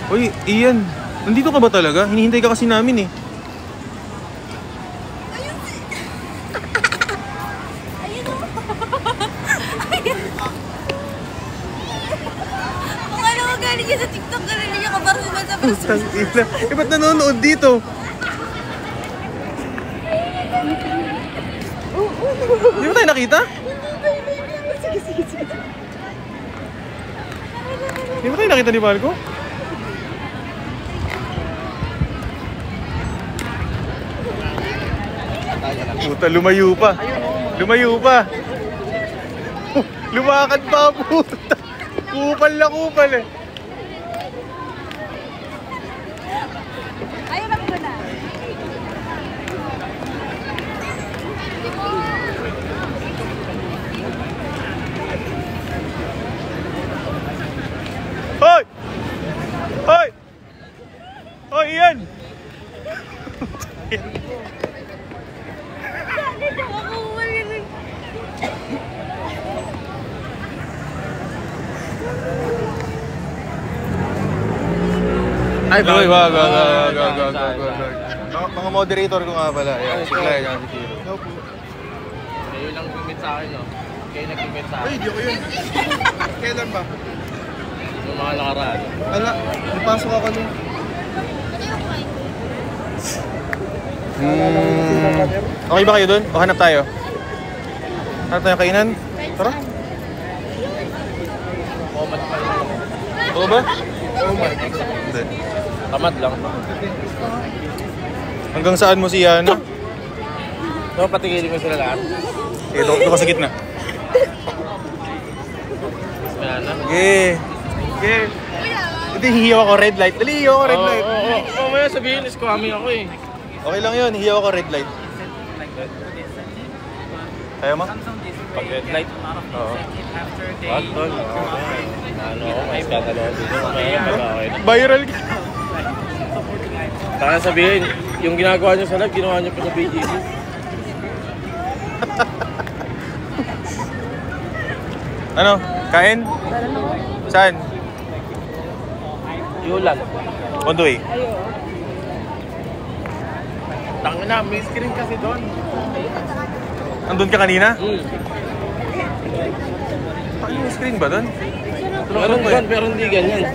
Uy, Ian. Nandito ka ba talaga? Hinihintay ka kasi namin eh. Ayun o. Ayun. Kung ano mo galing niya sa TikTok ka rin niya kabar sumasabi sa Tangina. Eh, ba't nanonood dito? Di ba tayo nakita? Sige, sige, sige. Di ba tayo nakita ni Marco? Puta, lumayo pa. Lumayo pa. Lumakad pa, puta. Kupal na kupal eh. Ayaw na ko na. Hoy! Hoy! Hoy, Ian! Ay, boy, wag. Mga moderator ko nga pala. Ayan, si Clay, yan, si Kiro. Kayo lang kumit sa akin, no? Kayo nag-kumit sa akin. Ay, di ako yun. Kailan ba? Yung mga nakaraan. Ala, napasok ako nun. Okay ba kayo dun? O hanap tayo? Hanap tayo kainan? Tara. Komad pa rin. Oo ba? Hindi. Tamad lang. Hanggang saan mo si Yana? So, patigilin mo sila lahat. Sige, doon ka sa gitna. Kaya na. Sige. Sige. Hindi, hihiyaw ako red light. Dali, hihiyaw ako red light. Oo, maya sabihin, squammy ako eh. Okay lang yun, hihiyaw ako red light. Kaya mo? Pag red light. Oo. What, tol? Ano ako, may skandalo dito. Mamaya mag-okay na. Viral ka. Kaya sabihin, yung ginagawa nyo sa live, ginawa nyo pa sa BGC. Ano? Kain? Saan? Yulan. On the way. Tangin na, may screen kasi doon. Andun ka kanina? Hmm. May screen ba doon? Meron doon, pero hindi ganyan.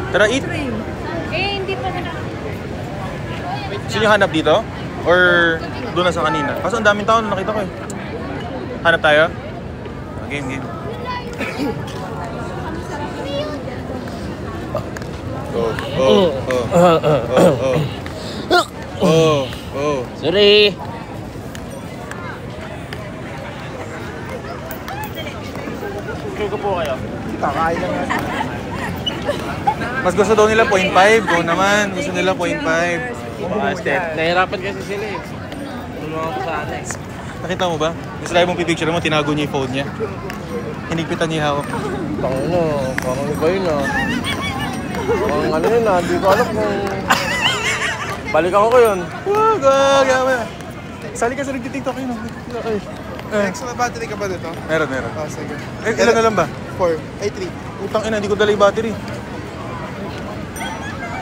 Tara, eat. Hindi pa na. Gusto nyo hanap dito? Or doon na sa kanina? Kaso ang daming tao na nakita ko eh. Hanap tayo? Game. Oh. Sorry. Kaya ko po kayo. Kakain lang yan. Mas gusto daw nila 0.5. Kung naman, gusto nila 0.5. Nahirapan kasi sila eh. Tulungan ko sana eh. Nakita mo ba? Yung slide mong pipicture mo, tinago niya yung phone niya. Hinigpitan niya yung hawak. Tangino, parang iba yun ah. Parang ano yun ah, hindi ko alam kung... Balikan ko yun. Wag. Sali ka sa nagtitiktok yun. Extra battery ka ba dito? Meron. Ah, sige. Ilan na lang ba? 4. Ay, 3. Utang ina, hindi ko dala yung battery.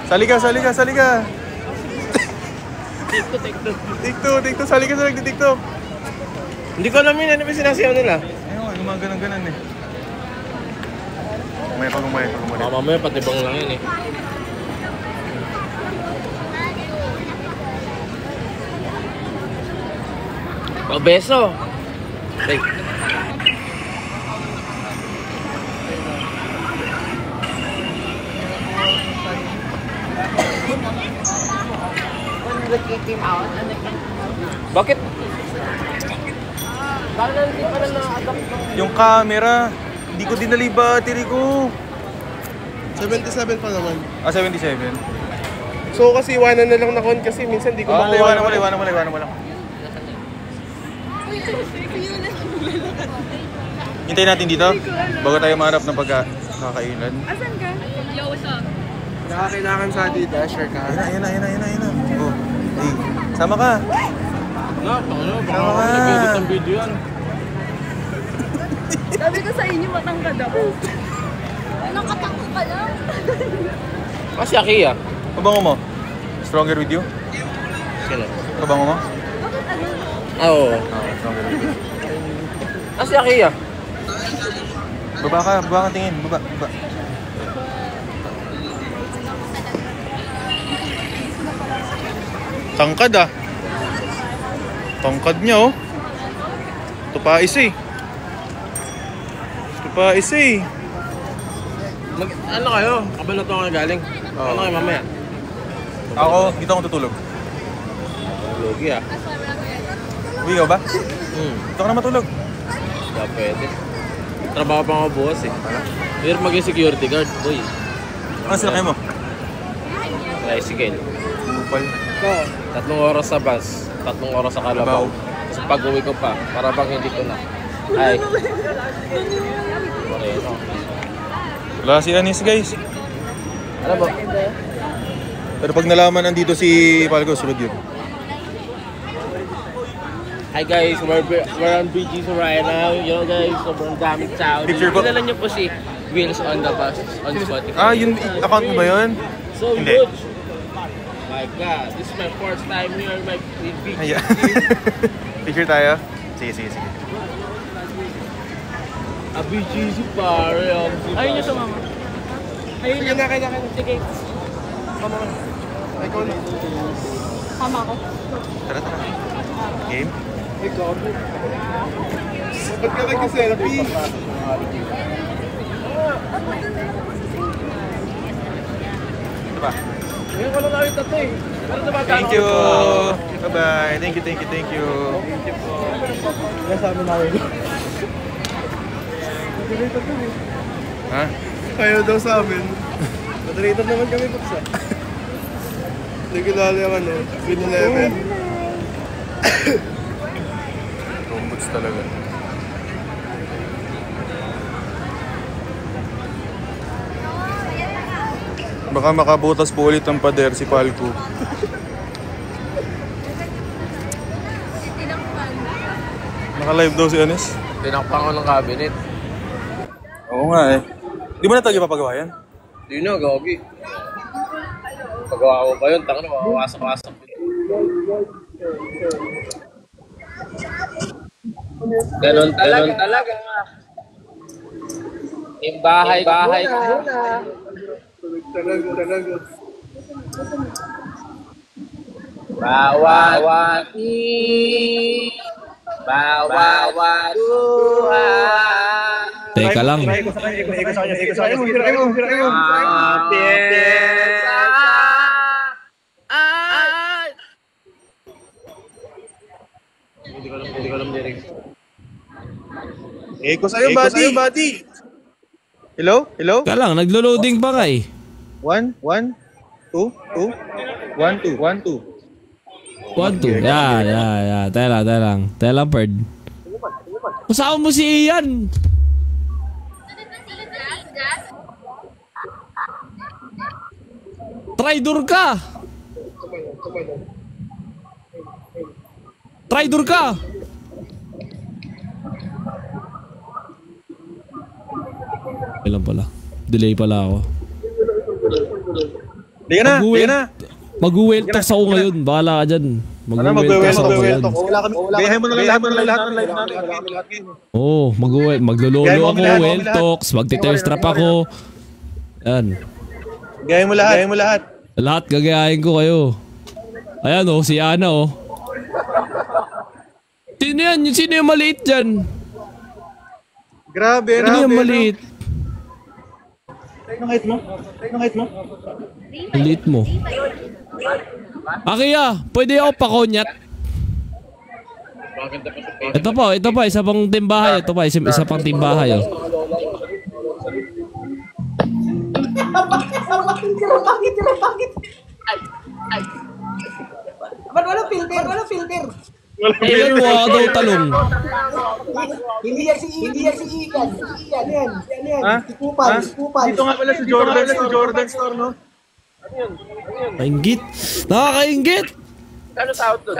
Sali ka. TikTok. Sali ka sa nagtitiktok. Hindi ko alam yun, ano ba sinasayaw nila? Ayun, gumaganan eh. Umaya. Mamaya patibang lang yun eh. Oh, beso! Hey. Bakit? Bakit hindi pa na na-adapt Yung camera, hindi ko dinala yung battery ko. 77 pa naman. 77. So, kasi iwanan na lang na kon kasi minsan di ko makuha. Iwanan mo lang. Hintayin natin dito bago tayo mahanap ng pagkakainan. Asan ka? Yo, what's up? Nakakailangan sa Adidas, share ka. Ayun na. Oh, hey, sama ka. Na, baka nag-edit ng video yan. Sabi ko sa inyo, matangkad ako. Anong katangkad ka lang? Kasi Aki ah. Kabango mo? Stronger with you? Sino? Kabango mo? Ah, oo. Stronger with you. Kasi Aki ah. Baba ka tingin. Baba. Tangkad ah. Tangkad niya oh. Ito pa isa eh. Ano kayo? Kabalo to nga galing. Ano kayo mamaya? Ako, dito akong tutulog. Logi ah. Uwi ka ba? Dito ka na matulog. Hindi pwede. Trabaho pa ako bukas eh. Pero maging security guard. Uy, Ano sila kayo mo? tricycle. Upal. 3 oras sa bus, 3 oras sa Kalabaw. Tapos pag uwi ko pa, para bang hindi ko na. Ay. Moreno. Wala si Anis guys. Ano ba? Pero pag nalaman nandito si Palgo, sulod yun. Hi guys, we're on BG's right now. You know guys, sobrang daming tao. Picture po. Kilala niyo po si Wheels on the Bus on Spotify. Ah, yun, account mo ba yun? So Hindi. good. My God, this is my first time here in my BG. Ay, picture tayo? Sige. A BG's pare. Ayun niyo sumama. Ayun niyo. Sige. Sama ko. Tara. Game? Ba't ka nag-selfie? Ito ba? Ngayon ko lang namin tato eh. Thank you! Bye-bye! Thank you! Kasama namin. Ha? Kayo daw sa amin. Moderator naman kami po sa. Hindi kilala yung ano, Green 11. Rombots talaga. Baka makabutas po ulit ang pader si Palco. Naka-live daw si Anis. Tinakpan ko ng cabinet. Oo nga eh. Di mo na tayo papagawa yan? Di na, gogi. Pagawa ko pa yun, tangan na mawasak-wasak. Ganon talaga. Yung bahay ko muna. Talaga. Bawawati. Teka lang. Eko sa kanya. Hindi ko alam lyrics. Eko sa'yo, buddy. Hello? Teka lang, naglo-loading pa ka eh. 1, 2, 2. 1, 2. 1, 2. Yeah. Teka lang, Perd. Kasama mo si Ian. Traitor ka. Kailan pala? Delay pala ako. Di ka na. Mag-uwel talks ako ngayon. Bahala ka dyan. Mag-uwel talks ako ngayon. Gayahin mo na lang lahat ng live natin. Oo, maglololo ako, well talks, magte-thirstrap ako. Yan. Gayahin mo lahat. Lahat gagayahin ko kayo. Ayan oh, si Ana oh. Sino yan? Sino yung maliit dyan? Grabe. Sino yung maliit? Anong height mo? Maliit mo. Akiya, pwede ako pakonyat. Ito pa, isa pang timbahay. Isa pang timbahay oh. Ba't walang filter? Ilan mo ako daw talong? Hindi yan si Ian. Yan. Ha? Kupal. Dito nga pala si Jordan Store, no? Kainggit. Nakakainggit. Ano sahod doon?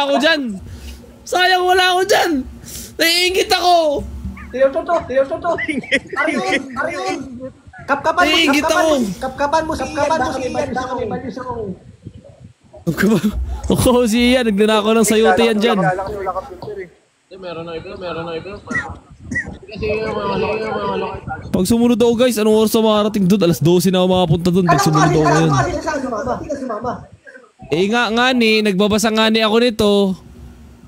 wala ako dyan. Sayang wala ako dyan. Naiingit ako. Tiyo to. Ariun. Kapkapan mo si Ian. Baka may baliw sa kong. Ako si Ian, nagnanakaw ng sayote yan dyan. Meron na iba. Kasi yung mga Pag sumunod ako guys, anong oras na makarating doon? Alas 12 na ako makapunta doon pag sumunod ako ngayon. Eh nga ni, nagbabasa nga ni ako nito.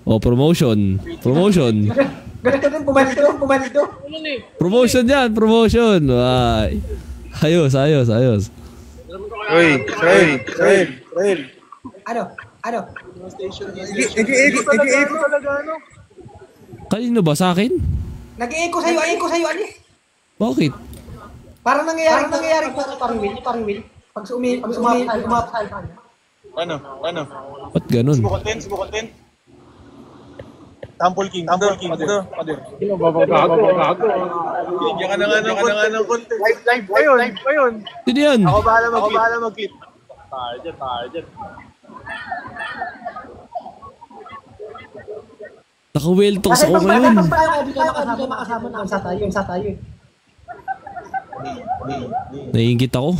Oh, promotion. Ganito din, pumalito. Promotion yan, promotion. Ay. Ayos. Uy, Israel. Ano? Egi-ego talaga, ano? Kanino ba? Sa akin? Nag-i-echo sa'yo, ano? Bakit? Parang nangyayari, parang will. Pag umapasal ka. Ano? Ba't ganun? Subukan. Temple King. Ito. Bigyan ka na nga ng content. Live pa yun. Sino yan? Ako bahala mag-clip. Target. Naka-well talks ako ngayon. Makasama na. Sa tayo. Naiingit ako.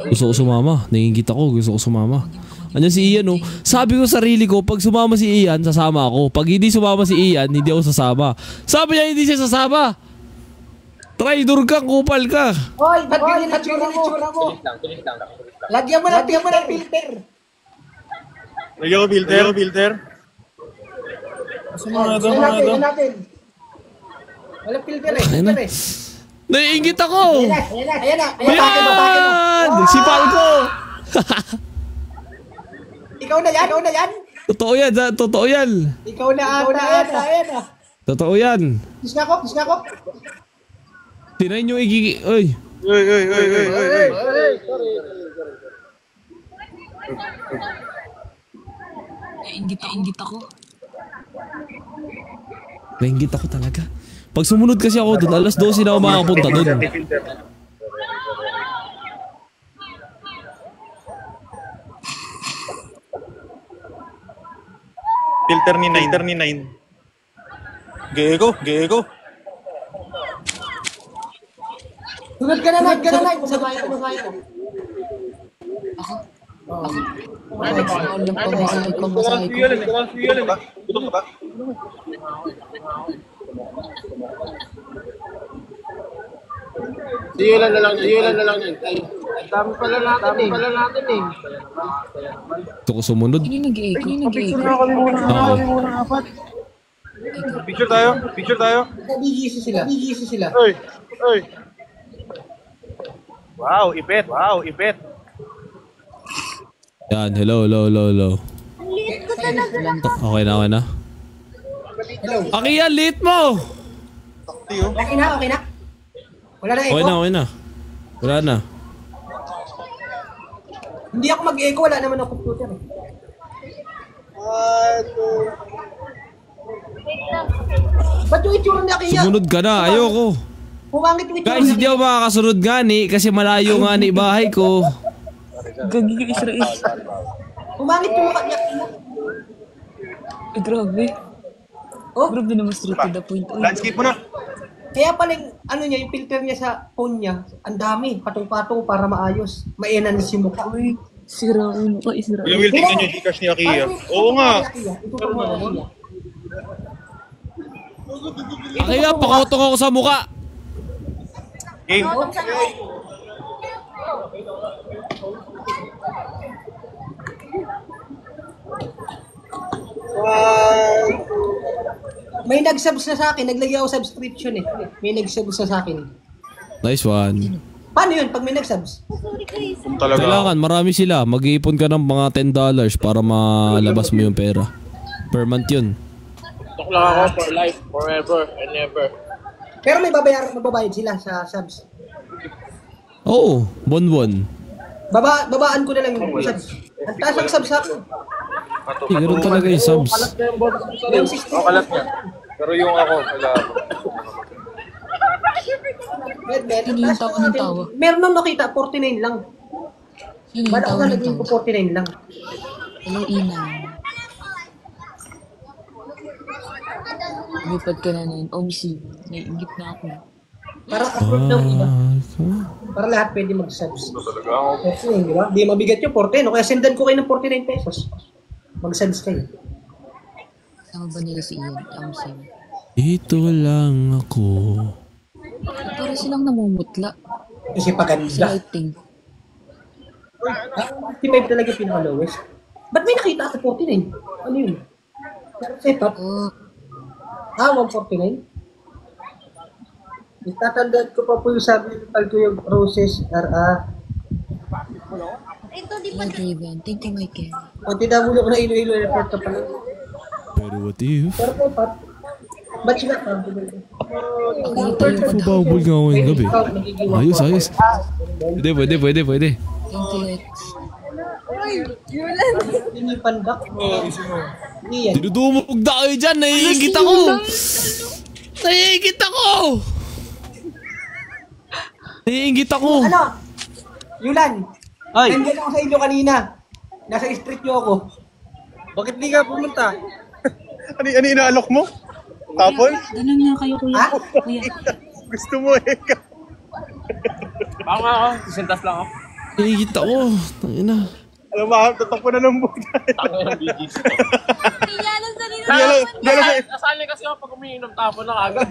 Gusto ko sumama. Andiyan si Ian oh. Sabi ko sa sarili ko, pag sumama si Ian, sasama ako. Pag hindi sumama si Ian, hindi ako sasama. Sabi niya hindi siya sasama. Traitor ka, kupal ka. Hoy, ba't ganyan ang itsura mo? Lagyan mo ng filter. Lagyan ko filter. Yan natin. Wala filter eh. Naiingit ako. Ayan na. Ayan! Si Falco. Ikaw na yan. Totoo yan. Ikaw na ata. Ayan na. Totoo yan. Kis nga ko. Tinayin yung igigi... Uy. Uy. Ingit ako. Nainggit ako talaga. Pag sumunod kasi ako doon, alas 12 na ako makakapunta doon. Filter ni 9. Gego. Sunod ka na. Masamahin ko. Gutom ka ba? Siulan na lang yun. Ay, dami pala natin eh. Gusto ko sumunod. Picture na kami muna. Apat. Picture tayo. BGC sila. Uy. Wow, ipet. Yan, hello. Okay na. Hello. Akiya, late mo! Okay na. Wala na echo. Okay na. Wala na. Hindi ako mag-echo, wala naman ang computer eh. Ba't yung itsura niya kaya? Sumunod ka na, ayoko. Pumangit yung itsura Guys, hindi ako makakasunod gani kasi malayo nga ni bahay ko. Gagi ka Israel. Pumangit yung mukha niya. Ay, grabe. Oh? Grabe naman straight to the point. Uy. Landscape mo na. Kaya pala yung yung filter niya sa phone niya, ang dami, patong-patong para maayos. Maenan si mukha. Sira ulo ka, Israel. Kuya Will, tignan niyo yung Gcash ni Akiya. Oo nga. Itutok mo na Akiya. Kaya pakautok ako sa muka. Game. May nag-subs na sa akin. Naglagay ako subscription eh. May nag-subs na sa akin. Nice one. Paano yun pag may nag-subs? Kung talaga. Kailangan, marami sila. Mag-iipon ka ng mga $10 para malabas mo yung pera. Per month yun. Tok lang ako for life, forever and ever. Pero may magbabayad sila sa subs. Oo, bon-bon. Babaan ko na lang yung subs. Ang taas ang subs ako. Ganun talaga yung subs. Yung 60. Kalat niya. Pero yung ako, wala. Hinihinta ko ng tawa. Meron nang nakita, 49 lang. Hinihinta Bala ko ko ng nalagay ko tawa. 49 lang. Hello, Ina. Lipad ka na nun. OMC. Naiingit na ako. Para approve ng iba. Para lahat pwede mag-subs. Talaga ako. Kasi di ba? Di mabigat yung 49. O kaya sendan ko kayo ng 49 pesos. Mag-subs kayo. Sama ba nila si Ian? OMC. Ito lang ako. Para silang namumutla. Kasi paganda. Lighting. 55 talaga yung pinaka-lowest. Ba't may nakita ako 49? Ano yun? Setup? Oh, 149? Itatandaan ko pa po yung sabi ng ko yung Roses RA. Ian Raven. Thank you, Michael. Pag tinamulo ko na Iloilo Airport ka pala. Pero what if? Pero po, Pat, ba't sila ka? Bubble nga ako yung gabi. Ayos, ayos. Pwede. Thank you, Lex. Yun yung pandak. Iyan. Dinudumog na kayo dyan. Naiingit ako. Naiingit ako. Ano? Yulan. Ay. Nandiyan ako sa inyo kanina. Nasa street nyo ako. Bakit di ka pumunta? ano inaalok mo? Tapon? Ganun nga kayo, kuya. Ha? Kuya. Gusto mo eh. Baka nga ako, isentas lang ako. Naiingit ako. Tangina. Alam mo, tatakbo na ng buhay. Tango ng bigis. Di alam sa Nasali kasi ako pag umiinom tapon na agad.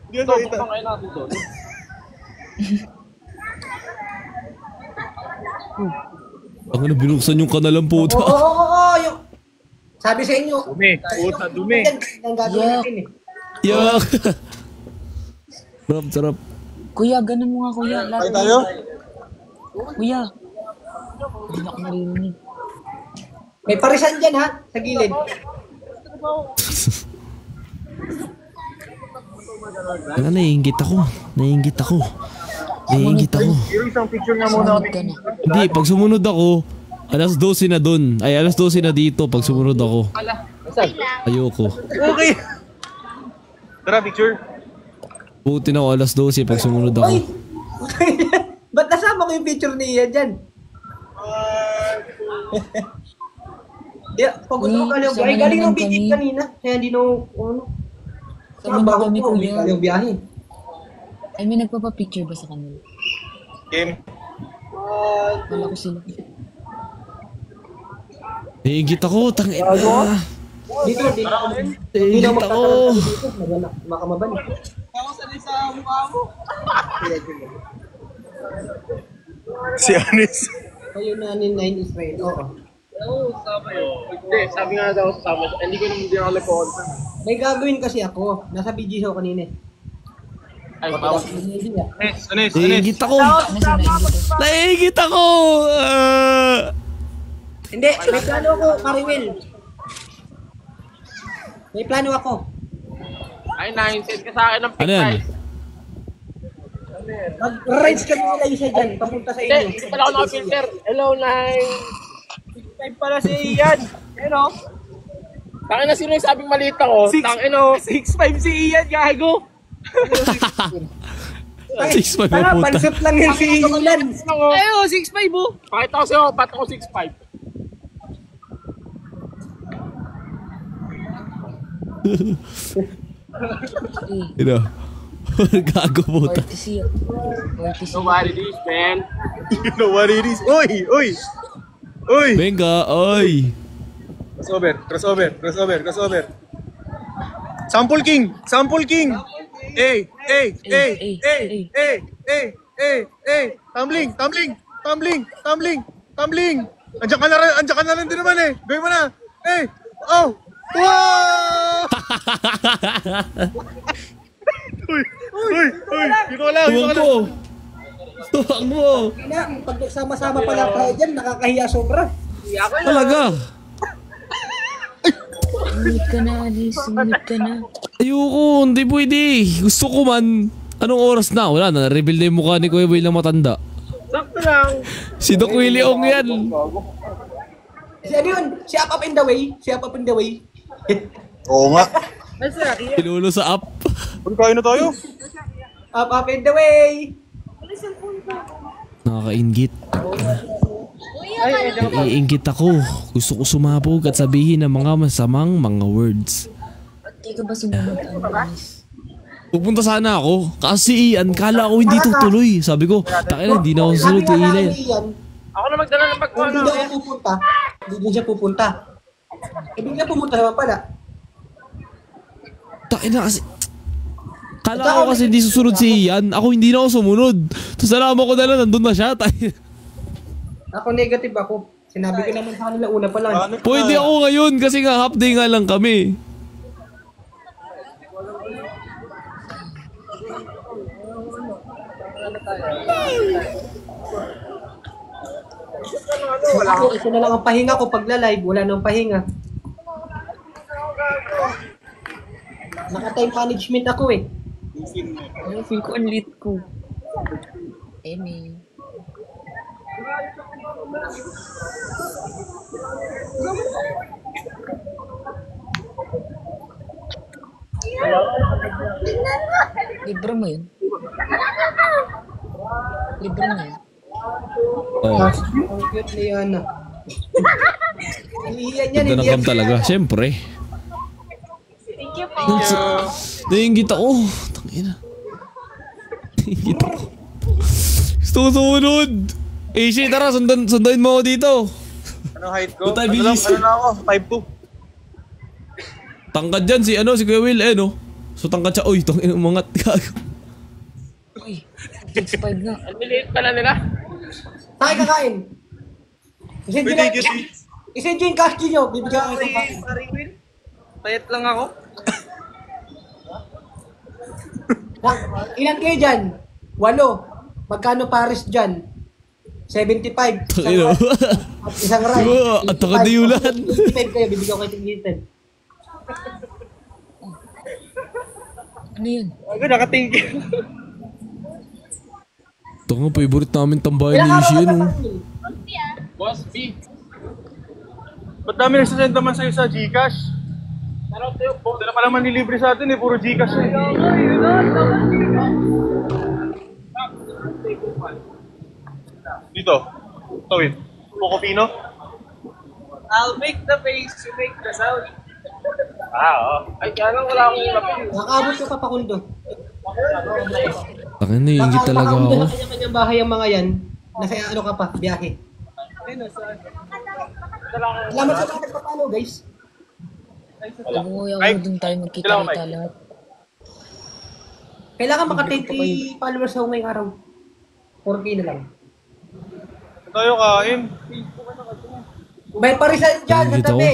Di alam Ito, bukang kayo natin doon. Ang na binuksan yung kanalang puta. Oo. Yung... Sabi sa inyo. Dumi. Puta, dumi. Yan ang gagawin natin eh. Yak. Sarap. Kuya, ganun mo nga, kuya. Tayo tayo? Kuya. Hindi na ako naririnig. May parisan dyan ha, sa gilid. Naiingit ako. Pero isang picture nga muna Sumunod ka na. Hindi, pag sumunod ako, alas 12 na dun. Ay, alas 12 na dito pag sumunod ako. Ayoko. Okay. Tara, picture. Buti na ako alas 12 pag sumunod ako. Uy! Ba't nasama ko yung picture ni Ian dyan? Pagod ako galing biyahe. Galing ng bigit kanina. Kaya hindi no, ano. Sama na kami, kuya. Galing biyahe. Ay, may nagpapapicture ba sa kanila? Game. Wala ko sila. Naiingit ako, tangina. Dito, di na ako. Naiingit ako. Dito, makamaban. Si Anis. Kayo na ni 9 Israel. Oo. Hindi, sabi nga daw sasama. Hindi ko naman din ako nag-content. May gagawin kasi ako. Nasa BG ako kanina eh. Ay, bawal. Anis. Naiingit ako. Ano si Naingit? Naiingit ako. Hindi, may plano ako, Mariwil. May plano ako. Ay, na-insert ka sa akin ng Ano yan? picture. Mag-rides kami nila isa dyan, papunta sa inyo. Hindi pala ako naka-filter. Hello, Nine. Time pala si Ian. Ano? Tangin na sino yung sabing maliit ako? Tangin o. 6'5 si Ian, gago. 6'5 Tanga, na puta. pansot lang yan si Ilan. Ayo, 6'5 oh. Pakita ko sa'yo, ba't ako 6'5? Ino. Gago puta. Courtesy. Courtesy. Nobody this, man. You know what it is? Uy! Uy! Venga, oy. Crossover. Sample King! Hey! Tumbling! Andiyan ka na rin din naman eh. Gawin mo na. Hey! Oh! Wow! Uy! Dito ka lang. Tuwag mo. Pag sama-sama pala tayo dyan, nakakahiya sobra. Talaga. Sumunod ka na, Alice. Sumunod ka na. Ayoko, hindi pwede. Gusto ko man. Anong oras na? Wala na, reveal na yung mukha ni Kuya Will na matanda. Sakto lang. Si Doc Willie Ong yan. Si ano yun? Si Up in the Way. Oo nga. Pinulo sa up. Uy, kain na tayo. Up in the Way. Nakakaingit. Iingit ako. Gusto ko sumabog at sabihin ng mga masamang mga words. Di ka ba sumunod, Alice? Pupunta sana ako. Kasi Ian, kala ko hindi tutuloy. Sabi ko, takin na, hindi na ako susunod kay Ian. Ako na magdala ng pagkuha Kung hindi daw ako pupunta, hindi din siya pupunta. Eh, bigla pumunta naman pala. Takin na kasi... Kala ko kasi hindi susunod si Ian. Ako hindi na ako sumunod. Tapos nalaman ko na lang, nandun na siya. Ako negative ako. Sinabi ko naman sa kanila una pa lang. Pwede ako ngayon kasi nga half day nga lang kami. Ito na lang ang pahinga ko pag la-live. Wala nang pahinga. Naka-time management ako eh. Ay, feel ko ang lit ko. Eme. Libre mo yun? Libre mo yun? Oh, Ang cute ni Yana. Iliyan yan, ganda ng cam talaga. Siyempre. Naiingit ako. Tangina. Naiingit ako. Gusto ko sumunod. Eh, shit, tara, sundan mo ako dito. Ano height ko? Tayo Ano bilis. na ako? 5'2". Tangkad dyan si Kuya Will, no? So tangkad siya, uy, tangina umangat. Uy, 6'5 na. Ang liliit pala nila. Tayo kakain. Isend nyo Thank you, lang. Isend nyo yung cash nyo. Bibigyan ko kayo ng Sorry, Will. Payat lang ako. Ilan kayo dyan? 8. Magkano Paris dyan? 75. Tangina. At isang ride. Diba, at nakadiyulan. 85 kayo, bibigyan ko kayo ng 85. Ano yun? Ako nakatingin. Ito nga, favorite namin tambayan ni Ishi, no? Boss B. Ba't dami nagsasend naman sa'yo sa Gcash? Dala pa naman nilibre sa atin eh, puro Gcash eh. Dito. Tawid. Pocopino? I'll make the face, you make the sound. Oo. Ay, kaya lang wala akong lapin. Nakakabot ka pa pakundo. Takin, naiingit talaga ako. Nakakabot na kanyang bahay ang mga yan. Nasa ano ka pa, biyahe. Salamat sa mga nagpapalo, guys. Umuwi ako dun tayo magkita-kita lahat. Kailangan maka 20 followers ako ngayong araw. 4K na lang. Tayo kain. May parisan dyan sa Dito. tabi.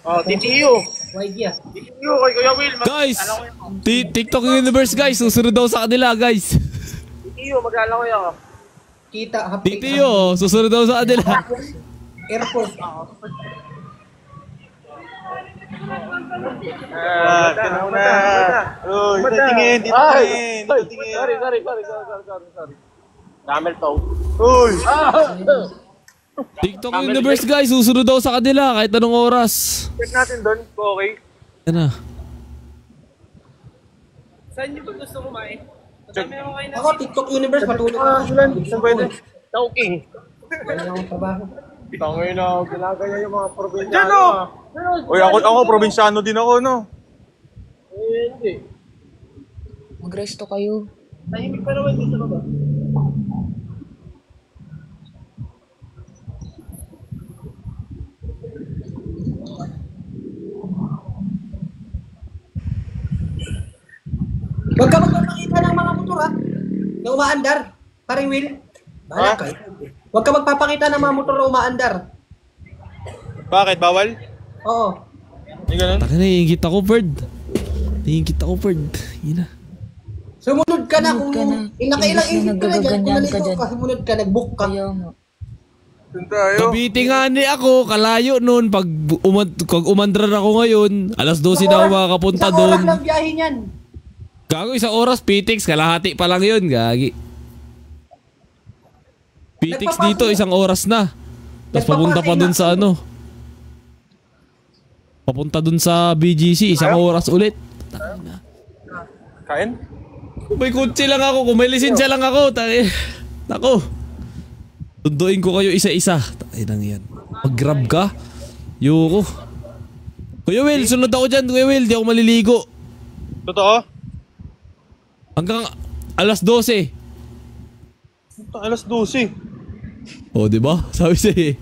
Oh, TTU. YG ah. TTU kay Kuya Will. Guys! TikTok Universe, guys. Susunod daw sa kanila, guys. TTU, mag-alala ko yan. Kita, hapik. Titiyo, susunod daw sa kanila. Airport. Tinaw na. Uy, dito tingin, dito tingin. Dito tingin. Sorry. Camel toe. Uy! TikTok Universe, guys. Susunod daw sa kanila kahit anong oras. Check natin doon, okay. Yan na. Saan niyo ba gusto kumain? Check. Ako, TikTok Universe, matulog ako. Saan pwede? Talking. Wala akong trabaho. Tangay na, ginagaya yung mga probinsyano. Uy, ako probinsyano din ako, no? Hindi. Magresto kayo. Tahimik pa naman dito ba? umaandar. Paring Will. Bahala ka. Huwag ka magpapakita ng mga motor na umaandar. Bakit? Bawal? Oo. May ganun? Taka na, naiingit ako, Ferd. Naiingit ako, Ferd. Yun na. Sumunod ka na kung nakailang Imbis na ingit ka na dyan. Kung nagagaganyan ka nalito dyan. ka, sumunod ka, nag-book ka. Kaya nga. Doon tayo. Kabiti nga ni ako, kalayo nun. Pag umandrar ako ngayon, alas 12 na ako makakapunta Isang oras doon. lang biyahe niyan. Gago, isang oras, PTX, kalahati pa lang yun, gagi. PTX dito, isang oras na. Tapos papunta pa dun sa ano. Papunta dun sa BGC, isang oras ulit. Kain? Kung may kutsi lang ako, kung may lisensya lang ako, nako. Tunduin ko kayo isa-isa. Tayo lang yan. Mag-grab ka? Yuko. Kuya Will, sunod ako dyan, Kuya Will, di ako maliligo. Totoo? Hanggang alas 12. Alas 12. O, di ba? Sabi sa'yo eh.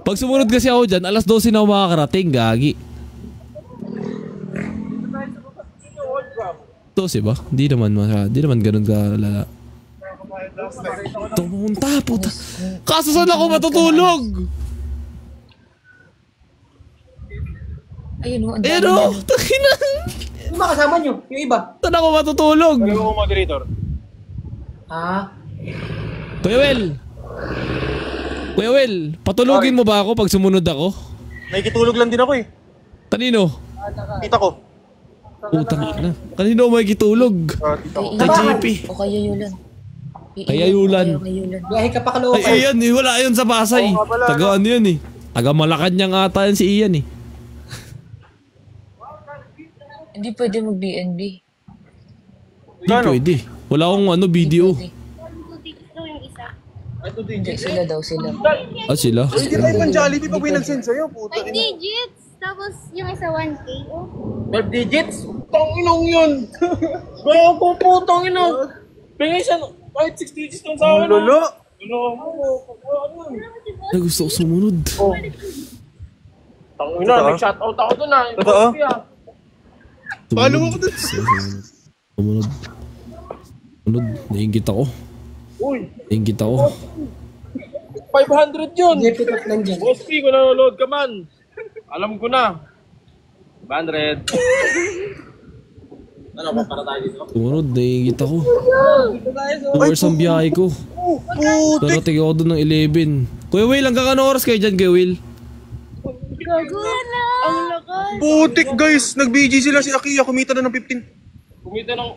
Pag sumunod kasi ako dyan, alas 12 na ako makakarating, gagi. 12 ba? Di naman ganun kalala. Ito pumunta, puta. Kaso saan ako matutulog? Ayun o, ang Eh dami no, na. takina. Yung mga kasama nyo, yung iba. Saan ako matutulog? Dalawa ko moderator. Ah. Kuya Will, patulogin mo ba ako pag sumunod ako? Nakikitulog lang din ako eh. Kanino? Kita ko. Putang ina. Kanino may kitulog? Tita ko. Kay JP. O kaya Yulan. Kaya Yulan. Biyahe ka pa Caloocan. Ay, Ian, eh, wala yun sa Pasay. Taga ano yun eh. Taga Malacanang ata yan si Ian eh. Hindi pwede mag-BNB. Hindi pwede. Wala akong ano, video. Hindi, sila daw sila. Ah, sila? Hindi tayo pang Jollibee pag may nag-send sa'yo, puta. 5 digits! Tapos yung isa 1K, oh. 12 digits? Tanginong yun! Gaya ko po, tangino! Pingay siya, kahit 6 digits lang sa akin. Lolo! Ay, gusto ko sumunod. Tangina, nag-shoutout ako dun ah. Totoo? Follow ako dun. Sumunod. Sumunod. Naingit ako. Uy, Naingit ako. 500 yun! Jeep it lang dyan. Boss P, kung nanonood ka man. Alam ko na. 500. Ano ba para tayo dito? Sumunod. Naingit ako. 2 hours ang biyahe ko. Darating ako doon ng 11. Kuya Will, hanggang ano oras kayo dyan, Kuya Will? Ang lakas! Putik guys, nag-BG sila si Akiya, kumita na ng 15. Kumita ng...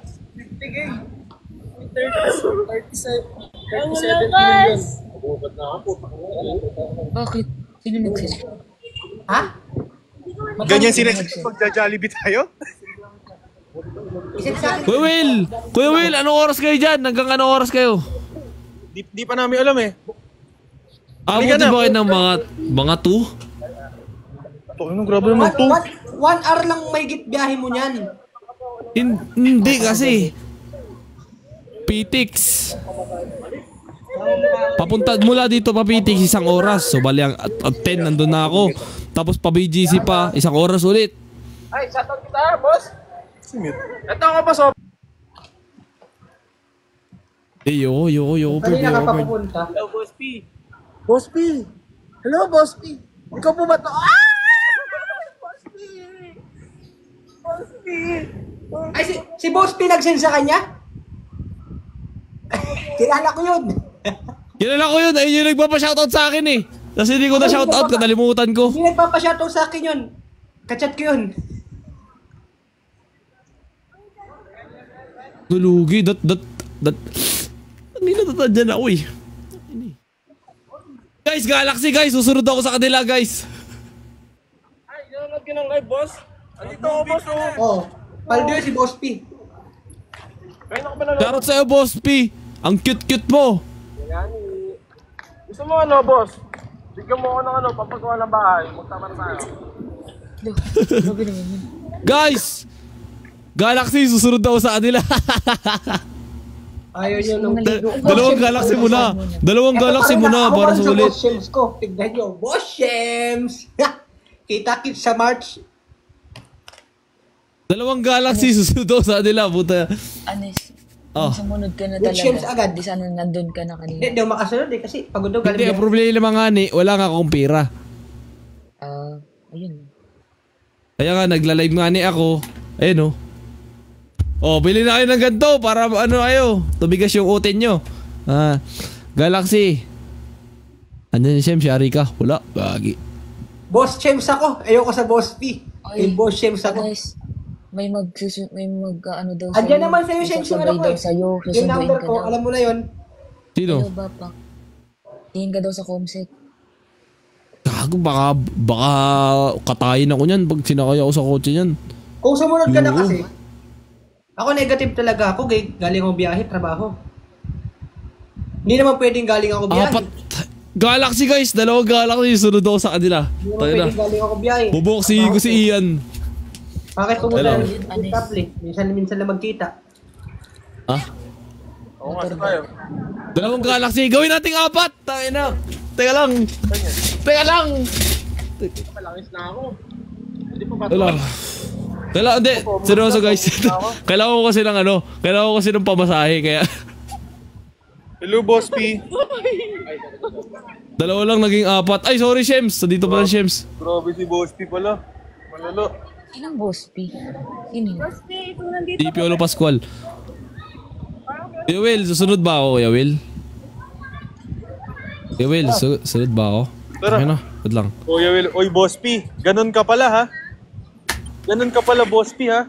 Ang lakas! Bakit? Sino nagsis? Ha? Ganyan sila pag-Jollibee tayo? Isip sa akin. Kuya Will, anong oras kayo dyan? Hanggang anong oras kayo? Di pa namin alam eh. Abutin ba kayo ng mga 2? Ito, anong grabe naman to? 1 hour lang may biyahe mo niyan. Hindi kasi. PTX. Papunta mula dito pa PTX isang oras. So bali at 10 nandun na ako. Tapos pa BGC pa isang oras ulit. Ay, shoutout kita, boss! Ito ako, boss. Eh, yoko. Kanina ka pa pupunta. Hello, Boss P. Boss P! Hello, Boss P! Ikaw po ba to? Ay, si Boss P nag-send sa kanya? Kilala ko yun. Kilala ko yun. Ayun yung nagpapa-shoutout sa akin eh. Kasi hindi ko na shoutout. Katalimutan ko. Hindi nagpapashoutout sa akin yun. Kachat ko yun. Nulugi. Hindi natatandyan ako eh. Guys, Galaxy guys. Susunod ako sa kanila guys. Ay, nanonood ka ng live, boss? Andito ako, boss. Oh. Paldo si Boss P. Kaya na ka ba nanonood? Shoutout sa'yo, Boss P. Ang cute-cute mo. Gusto mo ano, boss? Bigyan mo ako ng ano, papagawa ng bahay. Magtama na tayo. Grabe naman yun. Guys! Galaxy, susunod ako sa kanila. Ayaw niyo nung... Dalawang Galaxy muna. Dalawang Galaxy muna para sa ulit. Boss Shems ko. Tignan nyo. Boss Shems! Kita-kit sa March. Dalawang Galaxy, susunod ako sa kanila. Puta. Anes. Oh. Sumunod ka na With talaga. Shems agad. Di sana nandun ka na kanina. Hindi ako makasunod eh kasi pagod daw galing Hindi, ang problema nga ni, wala nga akong pera. Ayun. Kaya nga, nagla-live nga ni ako. Ayun, oh. Oh, bili na kayo ng ganito para ano ayo, tubigas yung utin nyo. Galaxy. Andyan si Shem, si Arika. Wala, bagi. Boss Shems ako. Ayoko sa Boss P. Ay, Boss Shems ako. Guys, may mag ano daw sa'yo. Andyan naman sa'yo, Shems, yung ano ko daw eh. sa'yo. Yung Susunduin number ka ko, daw. alam mo na yun. Sino? Ano ba, Pak? Tingin ka daw sa Comsec. Gago, baka katayin ako niyan pag sinakay ako sa kotse niyan. Kung sumunod ka na Oo. kasi, ako negative talaga ako. Galing ako biyahe, trabaho. Hindi naman pwedeng galing ako biyahe. Apat. Galaxy guys, dalawang Galaxy. Sunod ako sa kanila. Hindi naman Tayo na. pwedeng galing ako biyahe. Buboksihin ko si Ian. Bakit pumunta Hello. ng couple? Minsan lang magkita. Ah? Oo nga, saan tayo? Dalawang Galaxy. Gawin nating 4. Tayo na. Teka lang. Teka lang. Malangis na ako. Wala. Kailangan, hindi. Seryoso guys. Kailangan ko kasi ng ano. Kailangan ko kasi ng pamasahe. Kaya Hello, Boss P. dalawa lang naging 4. Ay, sorry Shems. Dito pala Shems. Grabe si Boss P pala. Malalo. Sinang Boss P? Sino yun? Di Piolo Pascual. Kuya Will, susunod ba ako, Kuya Will? Kuya Will, sunod ba ako? Tara. Ayun na, wait lang. Kuya Will, oy Boss P. Ganun ka pala ha. Ganun ka pala, Boss P ha.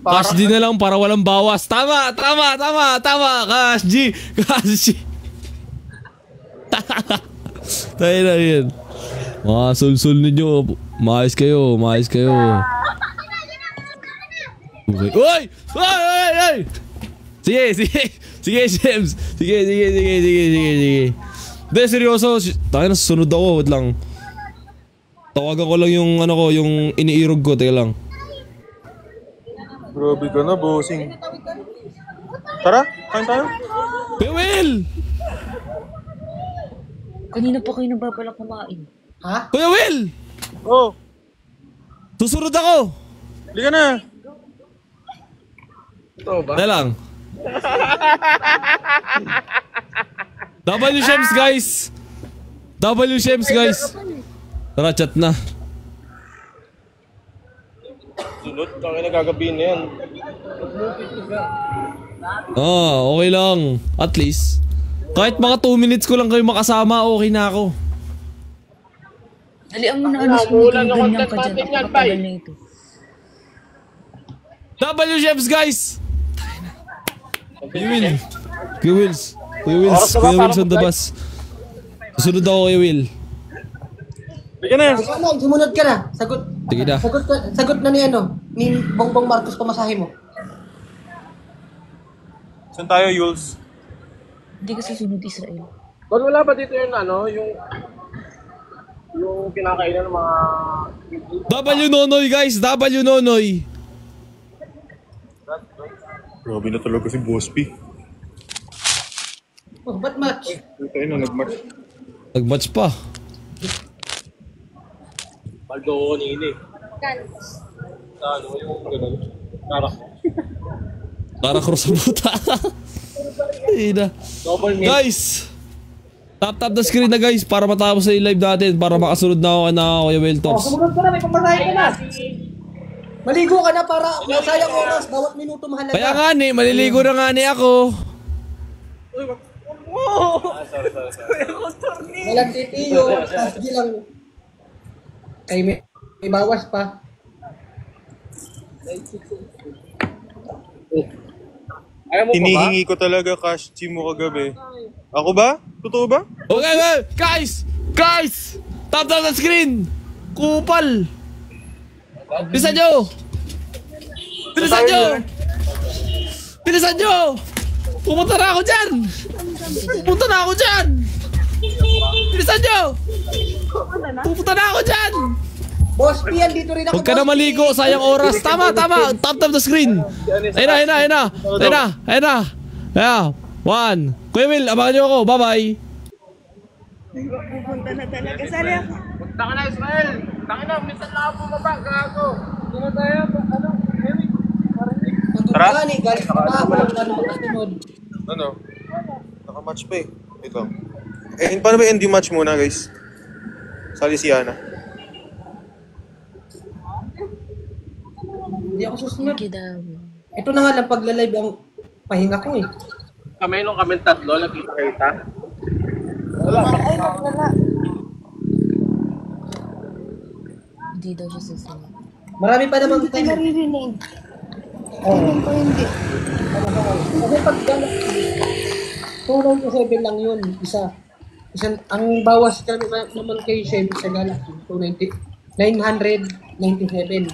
Cash G na lang para walang bawas. Tama. Cash G. Cash G. Tayo na yun. Mga sul-sul ninyo. Maayos kayo. Okay. Uy! Sige, Shems. Sige. Hindi, seryoso. Tayo na, susunod ako. Wait lang. Tawagan ko lang yung ano ko, yung iniirog ko. Teka lang. Grabe ka na, bossing. Tara, kain tayo. Kuya Will! Kanina pa kayo nababalak kumain. Ha? Kuya Will! Oh, Susunod ako! liga na. Ito ba? Dahil lang. W Shems guys! Tara, chat na. Sunod, kami nagagabihin na yan. Okay lang. At least. Kahit mga 2 minutes ko lang kayo makasama, okay na ako. Dalian mo na ano sumunod ganyan ka dyan. Napakatagal na ito. W Shems guys! Kuya Wills on the bus. Susunod ako, Kuya Will. Liga na. Sumunod ka na. Sagot na ni Bongbong Marcos pamasahe mo. Saan tayo, Yules? Hindi kasi sunod Israel. Ba't wala ba dito yung ano, yung kinakainan ng mga... W Nonoy guys! W Nonoy! Grabe na talaga si Boss P. Oh, ba't match? Tayo na, nag-match. Nag-match pa. Paldo ko kanina eh. Sa ano, yung gano'n. Narak ko. Para cross sa buta. Ina. Double meal. Guys! Tap the screen na guys para matapos na yung live natin para makasunod na ako na Kuya Will Talks. Sumunod ka na, may pamasahe ka na. Maligo ka na para masayang oras. Bawat minuto mahalaga. Kaya nga ni, maliligo na nga ni ako. Walang titiyo. Kasgi lang. Kay may bawas pa. Ayaw mo pa ba? Hinihingi ko talaga cash G mo kagabi. Ako ba? Totoo ba? Okay, guys! Guys! Tap the screen! Kupal! Bilisan nyo! Bilisan nyo! Pupunta na ako dyan! Bilisan nyo! Pupunta na ako dyan! Boss P, andito rin ako. Huwag ka na maligo, sayang oras. Tama. Tap the screen. Ayun na. Ayan. 1. Kuya Will, abangan nyo ako. Bye-bye. Pupunta na talaga. Sali ako. Taka na Israel! Taka na, minsan lang ako bumaba, gago! Hindi na tayo, ano, Eric? Pag Tara. Gani, galing sa trabaho. Ano makasunod? Ano? Naka-match pa eh. Ito. Eh, paano ba end yung match muna, guys? Sali si Ana. Hindi ako susunod. Thank you daw. Ito na nga lang pagla-live ang pahinga ko eh. Kami nung kami tatlo, nagkita-kita. Hindi daw siya susunod. Marami pa naman time. Naririnig. Oo. Hindi. Kasi pag gano'n, 297 lang yun, isa. Isang, ang bawas kami naman kay Chevy sa Galaxy, 997.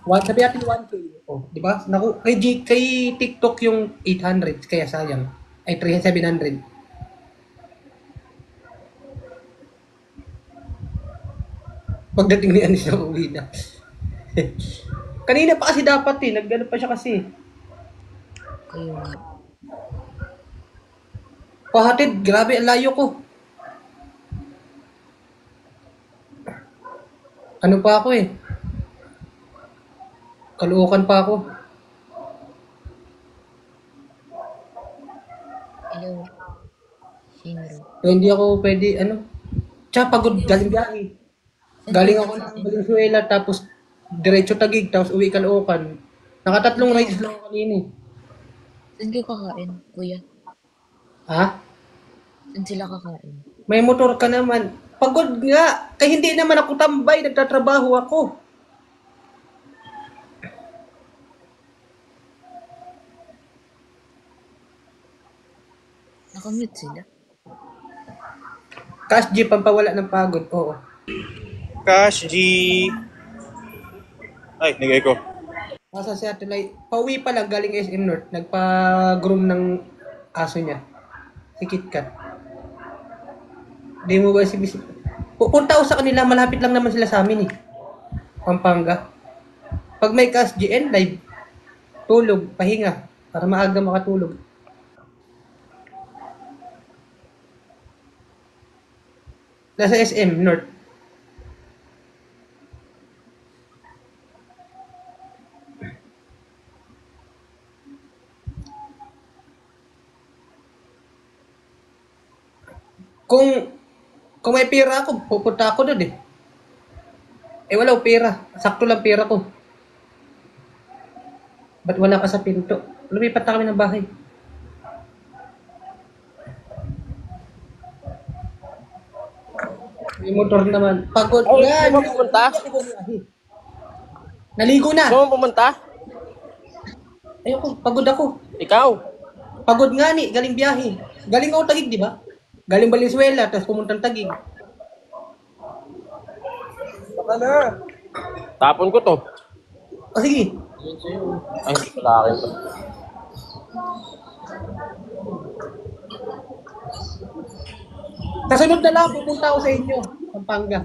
Sabi natin 1K. Oh, di ba? Naku, kay TikTok yung 800, kaya sayang. Ay, 700. Pagdating ni Anis na uwi na. Kanina pa kasi dapat eh, naggano pa siya kasi. Kayo nga. Pahatid, grabe, ang layo ko. Ano pa ako eh? Kaluokan pa ako. Hello. Shinro. So, hindi ako pwede, Tsaka pagod, galing biyahe. Galing ako ng Valenzuela, tapos diretso Taguig, tapos uwi Caloocan. Nakatatlong rides lang ako kanina eh. Saan kayo kakain, kuya? Ha? Saan sila kakain? May motor ka naman. Pagod nga. Kaya hindi naman ako tambay, nagtatrabaho ako. Nakamute sila. Cash G, pampawala ng pagod. Oo. Cash G. Ay, nag-echo. Nasa si Ate Lai, pauwi pa lang galing SM North. Nagpa-groom ng aso niya. Si KitKat. Di mo ba si Bisi? Pupunta ako sa kanila, malapit lang naman sila sa amin eh. Pampanga. Pag may Cash GN live, tulog, pahinga, para maaga makatulog. Nasa SM North. Kung may pera ako, pupunta ako doon eh. Eh wala akong pera. Sakto lang pera ko. Ba't wala ka sa pinto? Lumipat na kami ng bahay. May motor naman. Pagod Oh, nga. saan mo pumunta? Naligo na. Saan mo pumunta? Ayoko, pagod ako. Ikaw? Pagod nga ni, galing biyahe. Galing ako Taguig, di ba? Galing Valenzuela, tapos pumuntang Taguig. Baka na. Tapon ko to. O sige. Ay, wala akin to. Kasunod na lang, pupunta ako sa inyo. Pampanga.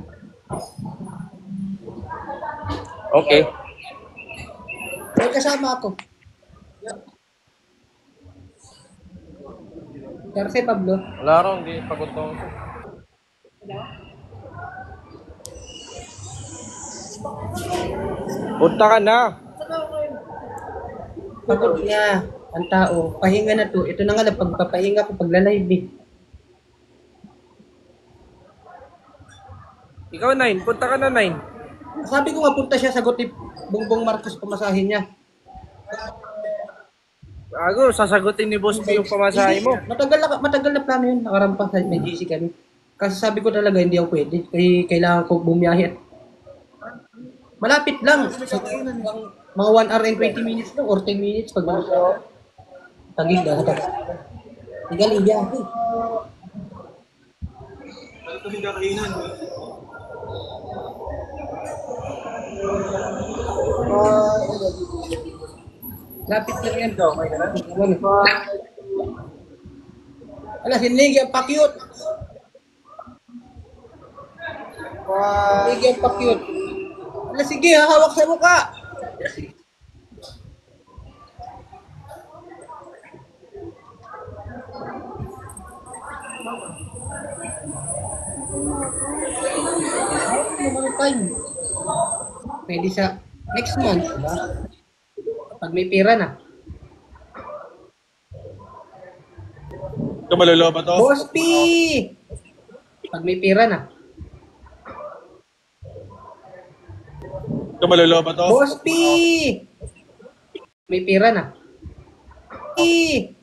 Okay. May kasama ako. Garce Pablo. Wala rin, hindi pagod to. Punta ka na. Pagod nga ang tao. Pahinga na to. Ito na nga lang, pagpapahinga ko pagla-live eh. Ikaw, Nine. Punta ka na, Nine. Sabi ko nga punta siya, sagot ni Bongbong Marcos pamasahin niya. Bago, sasagutin ni Boss B yung pamasahe mo. Matagal na plano yun. Nakarampa sa may GC kami. Kasi sabi ko talaga hindi ako pwede. Kailangan ko bumiyahe. Malapit lang. Mga 1 hour and 20 minutes lang or 10 minutes pag Taguig na. Galing biyahe. Ito yung kakainan. Lapit lang yan. Ala, si Niggy ang pa-cute. Niggy ang pa-cute. Ala, sige, hawak sa mukha. Time. Pwede sa next month, diba? Pag may pera na. Ito malolo ba to? Boss P! Pag may pira na. Ito malolo ba to? Boss P! May pira na. P!